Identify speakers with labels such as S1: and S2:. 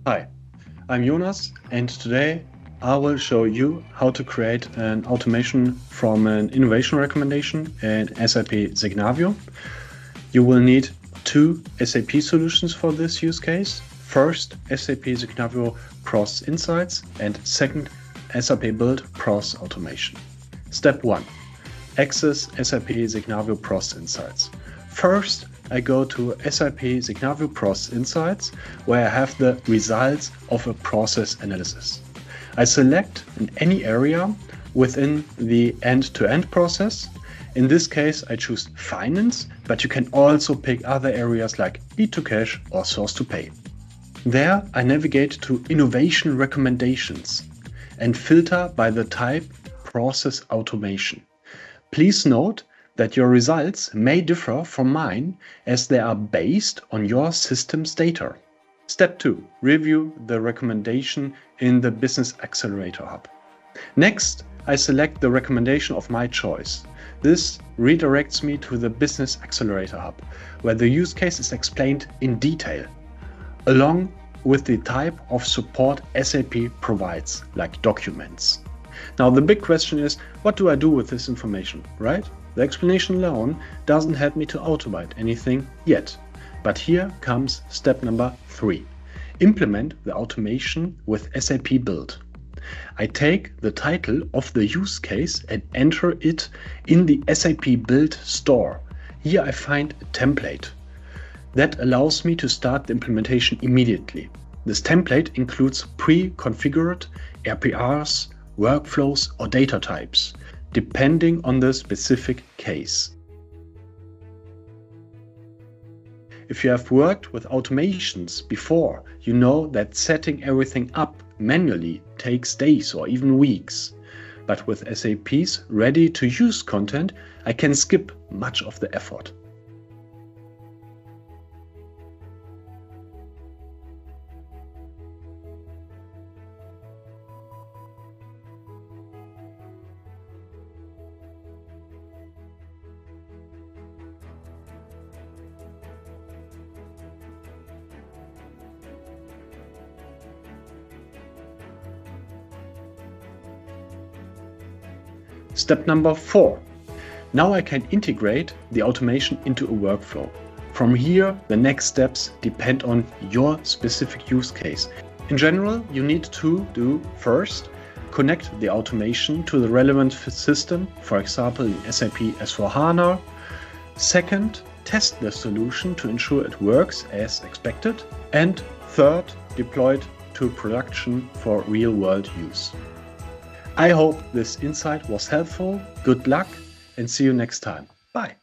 S1: Hi, I'm Jonas, and today I will show you how to create an automation from an innovation recommendation in SAP Signavio. You will need two SAP solutions for this use case. First, SAP Signavio Process Insights, and second, SAP Build Process Automation. Step 1. Access SAP Signavio Process Insights. First, I go to SAP Signavio Process Insights, where I have the results of a process analysis. I select in any area within the end-to-end process. In this case, I choose finance, but you can also pick other areas like lead-to-cash or source-to-pay. There, I navigate to Innovation Recommendations and filter by the type Process Automation. Please note that your results may differ from mine as they are based on your system's data. Step 2. Review the recommendation in the Business Accelerator Hub. Next, I select the recommendation of my choice. This redirects me to the Business Accelerator Hub, where the use case is explained in detail, along with the type of support SAP provides, like documents. Now, the big question is, what do I do with this information, right? The explanation alone doesn't help me to automate anything yet. But here comes step number 3. Implement the automation with SAP Build. I take the title of the use case and enter it in the SAP Build store. Here I find a template that allows me to start the implementation immediately. This template includes pre-configured RPRs, workflows or data types, depending on the specific case. If you have worked with automations before, you know that setting everything up manually takes days or even weeks. But with SAP's ready-to-use content, I can skip much of the effort. Step number 4. Now I can integrate the automation into a workflow. From here, the next steps depend on your specific use case. In general, you need to do first, connect the automation to the relevant system, for example, in SAP S/4HANA. Second, test the solution to ensure it works as expected. And third, deploy it to production for real-world use. I hope this insight was helpful. Good luck and see you next time. Bye.